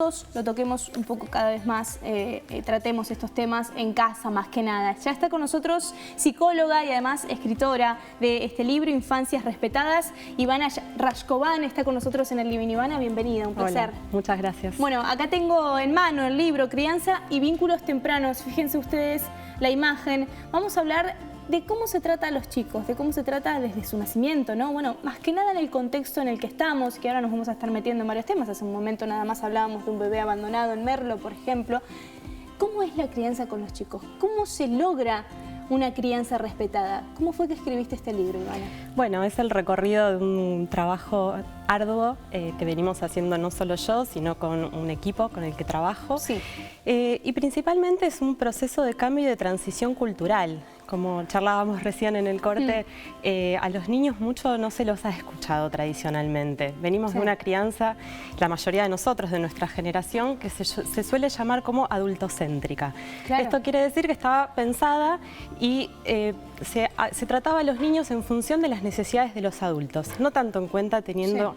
lo toquemos un poco cada vez más, tratemos estos temas en casa más que nada. Ya está con nosotros psicóloga y además escritora de este libro, Infancias Respetadas, Ivana Rashkovan, está con nosotros en el Living. Ivana, bienvenida, un placer. Hola, muchas gracias. Bueno, acá tengo en mano el libro Crianza y Vínculos Tempranos. Fíjense ustedes la imagen. Vamos a hablar de cómo se trata a los chicos, de cómo se trata desde su nacimiento, ¿no? Bueno, más que nada en el contexto en el que estamos, que ahora nos vamos a estar metiendo en varios temas. Hace un momento nada más hablábamos de un bebé abandonado en Merlo, por ejemplo. ¿Cómo es la crianza con los chicos? ¿Cómo se logra una crianza respetada? ¿Cómo fue que escribiste este libro, Ivana? Bueno, es el recorrido de un trabajo arduo que venimos haciendo no solo yo, sino con un equipo con el que trabajo. Sí. Y principalmente es un proceso de cambio y de transición cultural. Como charlábamos recién en el corte, a los niños mucho no se los ha escuchado tradicionalmente. Venimos de una crianza, la mayoría de nosotros, de nuestra generación, que se suele llamar como adultocéntrica. Claro. Esto quiere decir que estaba pensada y se trataba a los niños en función de las necesidades de los adultos, no tanto en cuenta teniendo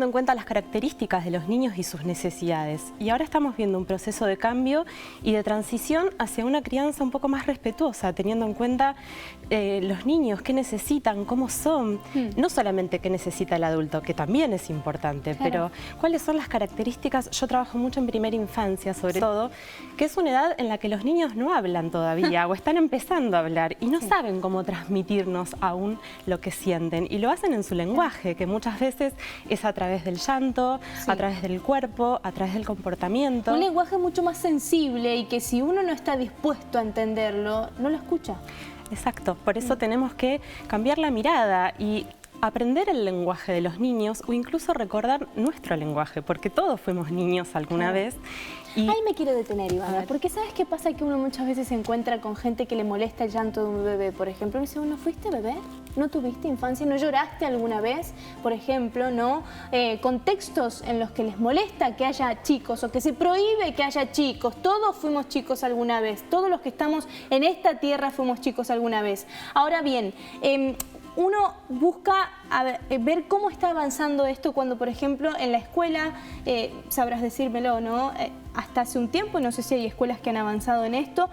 en cuenta las características de los niños y sus necesidades. Y ahora estamos viendo un proceso de cambio y de transición hacia una crianza un poco más respetuosa, teniendo en cuenta los niños, qué necesitan, cómo son, no solamente qué necesita el adulto, que también es importante, pero cuáles son las características. Yo trabajo mucho en primera infancia, sobre todo, que es una edad en la que los niños no hablan todavía o están empezando a hablar y no saben cómo transmitirnos aún lo que sienten, y lo hacen en su lenguaje, que muchas veces es a través del llanto, a través del cuerpo, a través del comportamiento. Un lenguaje mucho más sensible y que si uno no está dispuesto a entenderlo, no lo escucha. Exacto, por eso tenemos que cambiar la mirada y aprender el lenguaje de los niños, o incluso recordar nuestro lenguaje, porque todos fuimos niños alguna vez. Y ahí me quiero detener, Ivana, porque ¿sabes qué pasa? Que uno muchas veces se encuentra con gente que le molesta el llanto de un bebé, por ejemplo. Y dice, ¿no fuiste bebé? ¿No tuviste infancia? ¿No lloraste alguna vez? Por ejemplo, ¿no? Contextos en los que les molesta que haya chicos o que se prohíbe que haya chicos. Todos fuimos chicos alguna vez. Todos los que estamos en esta tierra fuimos chicos alguna vez. Ahora bien, uno busca ver cómo está avanzando esto cuando, por ejemplo, en la escuela, sabrás decírmelo, ¿no? Hasta hace un tiempo, no sé si hay escuelas que han avanzado en esto,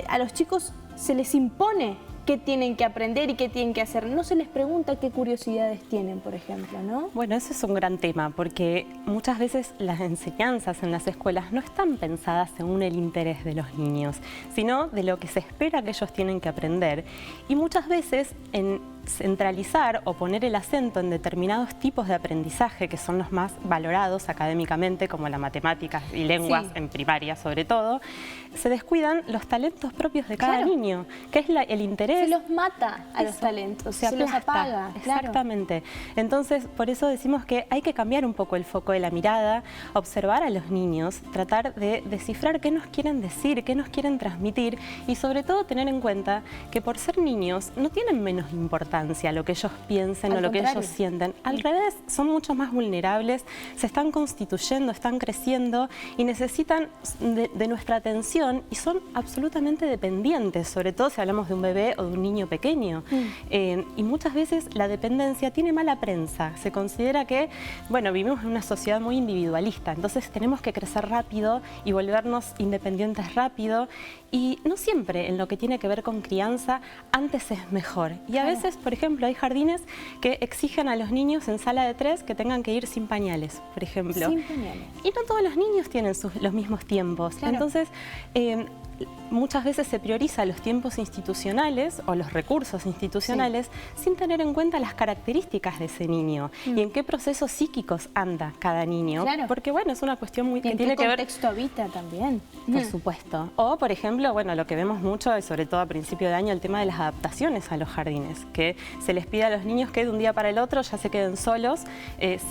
a los chicos se les impone qué tienen que aprender y qué tienen que hacer. No se les pregunta qué curiosidades tienen, por ejemplo, ¿no? Bueno, eso es un gran tema, porque muchas veces las enseñanzas en las escuelas no están pensadas según el interés de los niños, sino de lo que se espera que ellos tienen que aprender. Y muchas veces en centralizar o poner el acento en determinados tipos de aprendizaje que son los más valorados académicamente, como la matemáticas y lenguas en primaria sobre todo, se descuidan los talentos propios de cada niño, que es el interés. Se los mata a los talentos, se los apaga. Exactamente. Entonces, por eso decimos que hay que cambiar un poco el foco de la mirada, observar a los niños, tratar de descifrar qué nos quieren decir, qué nos quieren transmitir, y sobre todo tener en cuenta que por ser niños no tienen menos importancia lo que ellos piensen o lo que ellos sienten. Al revés, son mucho más vulnerables, se están constituyendo, están creciendo y necesitan de nuestra atención, y son absolutamente dependientes, sobre todo si hablamos de un bebé o de un niño pequeño. Y muchas veces la dependencia tiene mala prensa. Se considera que, bueno, vivimos en una sociedad muy individualista, entonces tenemos que crecer rápido y volvernos independientes rápido, y no siempre en lo que tiene que ver con crianza antes es mejor. Y a veces, por ejemplo, hay jardines que exigen a los niños en sala de 3 que tengan que ir sin pañales, por ejemplo. Sin pañales. Y no todos los niños tienen los mismos tiempos. Entonces, muchas veces se prioriza los tiempos institucionales o los recursos institucionales sin tener en cuenta las características de ese niño y en qué procesos psíquicos anda cada niño. Porque, bueno, es una cuestión muy que tiene que ver... ¿En qué contexto habita también? Por supuesto. O, por ejemplo, bueno, lo que vemos mucho, y sobre todo a principio de año, el tema de las adaptaciones a los jardines, que se les pide a los niños que de un día para el otro ya se queden solos,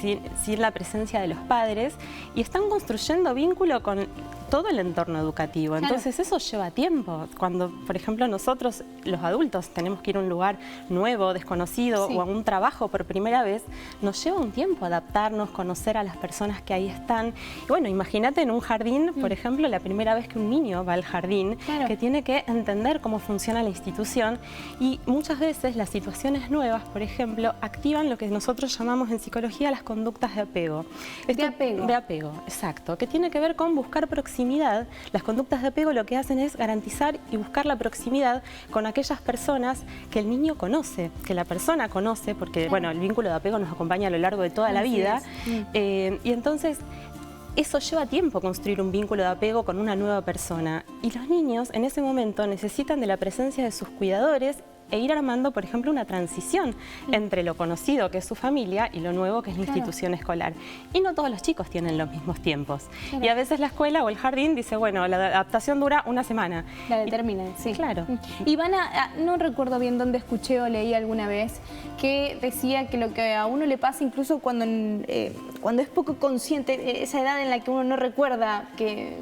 sin la presencia de los padres, y están construyendo vínculo con todo el entorno educativo. Entonces eso eso lleva tiempo. Cuando, por ejemplo, nosotros, los adultos, tenemos que ir a un lugar nuevo, desconocido o a un trabajo por primera vez, nos lleva un tiempo adaptarnos, conocer a las personas que ahí están. Y bueno, imagínate en un jardín, por ejemplo, la primera vez que un niño va al jardín, que tiene que entender cómo funciona la institución, y muchas veces las situaciones nuevas, por ejemplo, activan lo que nosotros llamamos en psicología las conductas de apego. De apego, exacto, que tiene que ver con buscar proximidad. Las conductas de apego lo que hacen es garantizar y buscar la proximidad con aquellas personas que el niño conoce, que la persona conoce, porque bueno, el vínculo de apego nos acompaña a lo largo de toda la vida. Y entonces eso lleva tiempo construir un vínculo de apego con una nueva persona. Y los niños en ese momento necesitan de la presencia de sus cuidadores e ir armando, por ejemplo, una transición entre lo conocido, que es su familia, y lo nuevo, que es la institución escolar. Y no todos los chicos tienen los mismos tiempos. Y a veces la escuela o el jardín dice, bueno, la adaptación dura una semana. La determinan, sí. Claro. Ivana, no recuerdo bien dónde escuché o leí alguna vez que decía que lo que a uno le pasa incluso cuando es poco consciente, esa edad en la que uno no recuerda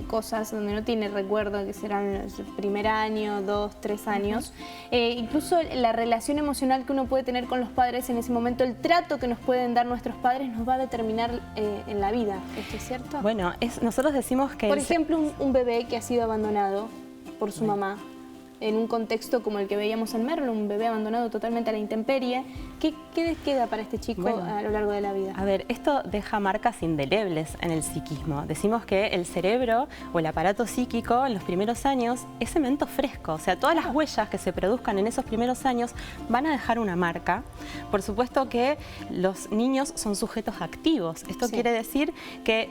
cosas, donde no tiene recuerdo, que serán el primer año, 2, 3 años, incluso la relación emocional que uno puede tener con los padres en ese momento, el trato que nos pueden dar nuestros padres nos va a determinar en la vida. ¿Esto es cierto? Bueno, nosotros decimos que... Por ejemplo, un bebé que ha sido abandonado por su mamá, en un contexto como el que veíamos en Merlo, un bebé abandonado totalmente a la intemperie, ¿qué queda para este chico a lo largo de la vida? A ver, esto deja marcas indelebles en el psiquismo. Decimos que el cerebro o el aparato psíquico en los primeros años es cemento fresco, o sea, todas las huellas que se produzcan en esos primeros años van a dejar una marca. Por supuesto que los niños son sujetos activos. Esto quiere decir que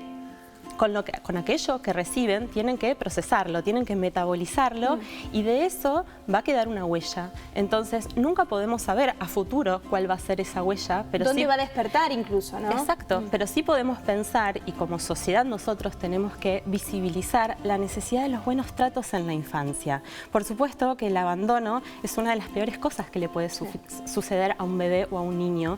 con aquello que reciben tienen que procesarlo, tienen que metabolizarlo y de eso va a quedar una huella. Entonces nunca podemos saber a futuro cuál va a ser esa huella. Pero ¿dónde sí va a despertar incluso, no? Exacto, pero sí podemos pensar, y como sociedad nosotros tenemos que visibilizar la necesidad de los buenos tratos en la infancia. Por supuesto que el abandono es una de las peores cosas que le puede suceder a un bebé o a un niño.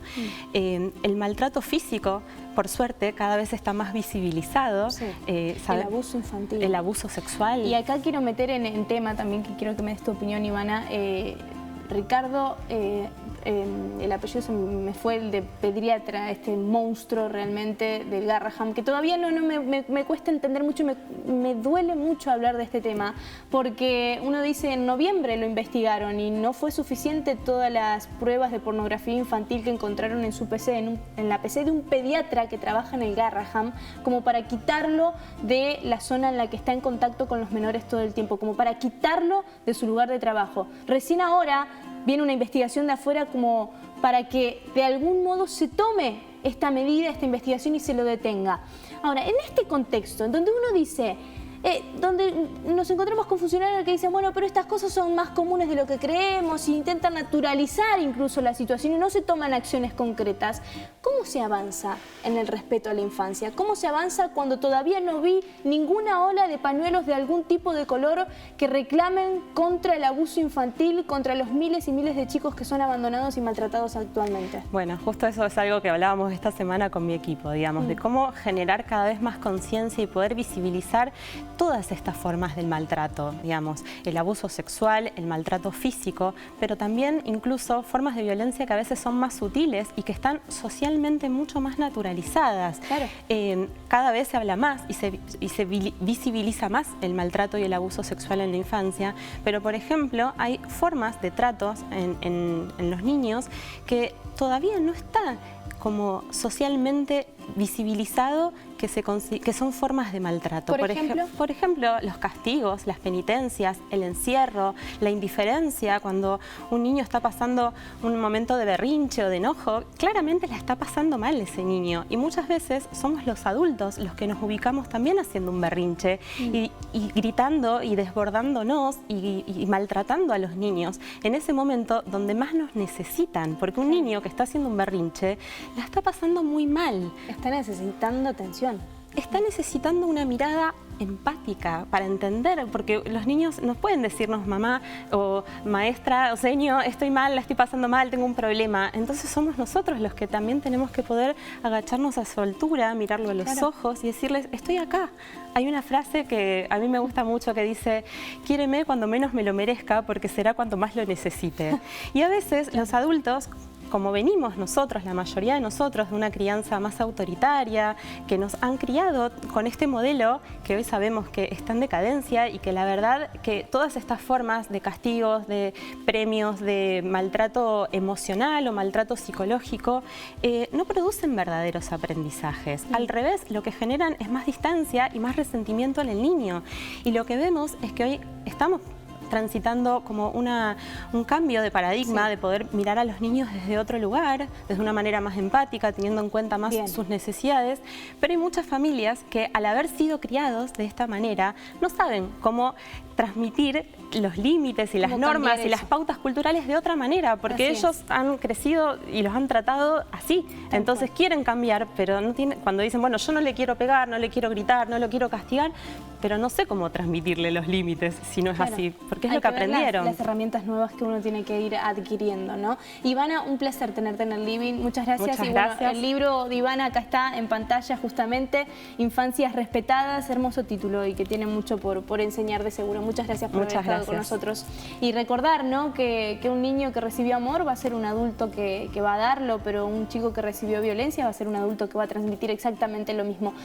El maltrato físico, por suerte, cada vez está más visibilizado. El abuso infantil. El abuso sexual. Y acá quiero meter en tema también, que quiero que me des tu opinión, Ivana. Ricardo, el apellido se me fue, el de pediatra, este monstruo realmente del Garraham, que todavía me cuesta entender mucho, me duele mucho hablar de este tema, porque uno dice, en noviembre lo investigaron y no fue suficiente todas las pruebas de pornografía infantil que encontraron en su PC, en la PC de un pediatra que trabaja en el Garraham, como para quitarlo de la zona en la que está en contacto con los menores todo el tiempo, como para quitarlo de su lugar de trabajo. Recién ahora viene una investigación de afuera como para que de algún modo se tome esta medida, esta investigación y se lo detenga. Ahora, en este contexto, en donde uno dice, donde nos encontramos con funcionarios que dicen, bueno, pero estas cosas son más comunes de lo que creemos, e intentan naturalizar incluso la situación y no se toman acciones concretas. ¿Cómo se avanza en el respeto a la infancia? ¿Cómo se avanza cuando todavía no vi ninguna ola de pañuelos de algún tipo de color que reclamen contra el abuso infantil, contra los miles y miles de chicos que son abandonados y maltratados actualmente? Bueno, justo eso es algo que hablábamos esta semana con mi equipo, digamos, de cómo generar cada vez más conciencia y poder visibilizar todas estas formas del maltrato, digamos, el abuso sexual, el maltrato físico, pero también incluso formas de violencia que a veces son más sutiles y que están socialmente mucho más naturalizadas. Claro. Cada vez se habla más y se visibiliza más el maltrato y el abuso sexual en la infancia, pero por ejemplo hay formas de tratos en los niños que todavía no está como socialmente visibilizado que son formas de maltrato. Por ejemplo, los castigos, las penitencias, el encierro, la indiferencia, cuando un niño está pasando un momento de berrinche o de enojo, claramente la está pasando mal ese niño. Y muchas veces somos los adultos los que nos ubicamos también haciendo un berrinche y gritando y desbordándonos y maltratando a los niños en ese momento donde más nos necesitan, porque un niño que está haciendo un berrinche la está pasando muy mal. Está necesitando atención. está necesitando una mirada empática para entender, porque los niños no pueden decirnos mamá o maestra o seño, estoy mal, la estoy pasando mal, tengo un problema. Entonces somos nosotros los que también tenemos que poder agacharnos a su altura, mirarlo a los ojos y decirles, estoy acá. Hay una frase que a mí me gusta mucho que dice, quiéreme cuando menos me lo merezca porque será cuanto más lo necesite. Y a veces los adultos, como venimos nosotros, la mayoría de nosotros, de una crianza más autoritaria, que nos han criado con este modelo que hoy sabemos que está en decadencia y que la verdad que todas estas formas de castigos, de premios, de maltrato emocional o maltrato psicológico, no producen verdaderos aprendizajes. Al revés, lo que generan es más distancia y más resentimiento en el niño. Y lo que vemos es que hoy estamos transitando como un cambio de paradigma, de poder mirar a los niños desde otro lugar, desde una manera más empática, teniendo en cuenta más sus necesidades, pero hay muchas familias que al haber sido criados de esta manera no saben cómo transmitir los límites y las normas y las pautas culturales de otra manera, porque ellos han crecido y los han tratado así. Entonces quieren cambiar, pero no tienen, cuando dicen, bueno, yo no le quiero pegar, no le quiero gritar, no lo quiero castigar, pero no sé cómo transmitirle los límites si no es así, porque es lo que aprendieron. Las herramientas nuevas que uno tiene que ir adquiriendo, ¿no? Ivana, un placer tenerte en el living, muchas gracias. Muchas gracias. Bueno, el libro de Ivana acá está en pantalla justamente, Infancias Respetadas, hermoso título y que tiene mucho por enseñar de seguro. Muchas gracias por haber estado con nosotros. Y recordar, ¿no?, que un niño que recibió amor va a ser un adulto que va a darlo, pero un chico que recibió violencia va a ser un adulto que va a transmitir exactamente lo mismo.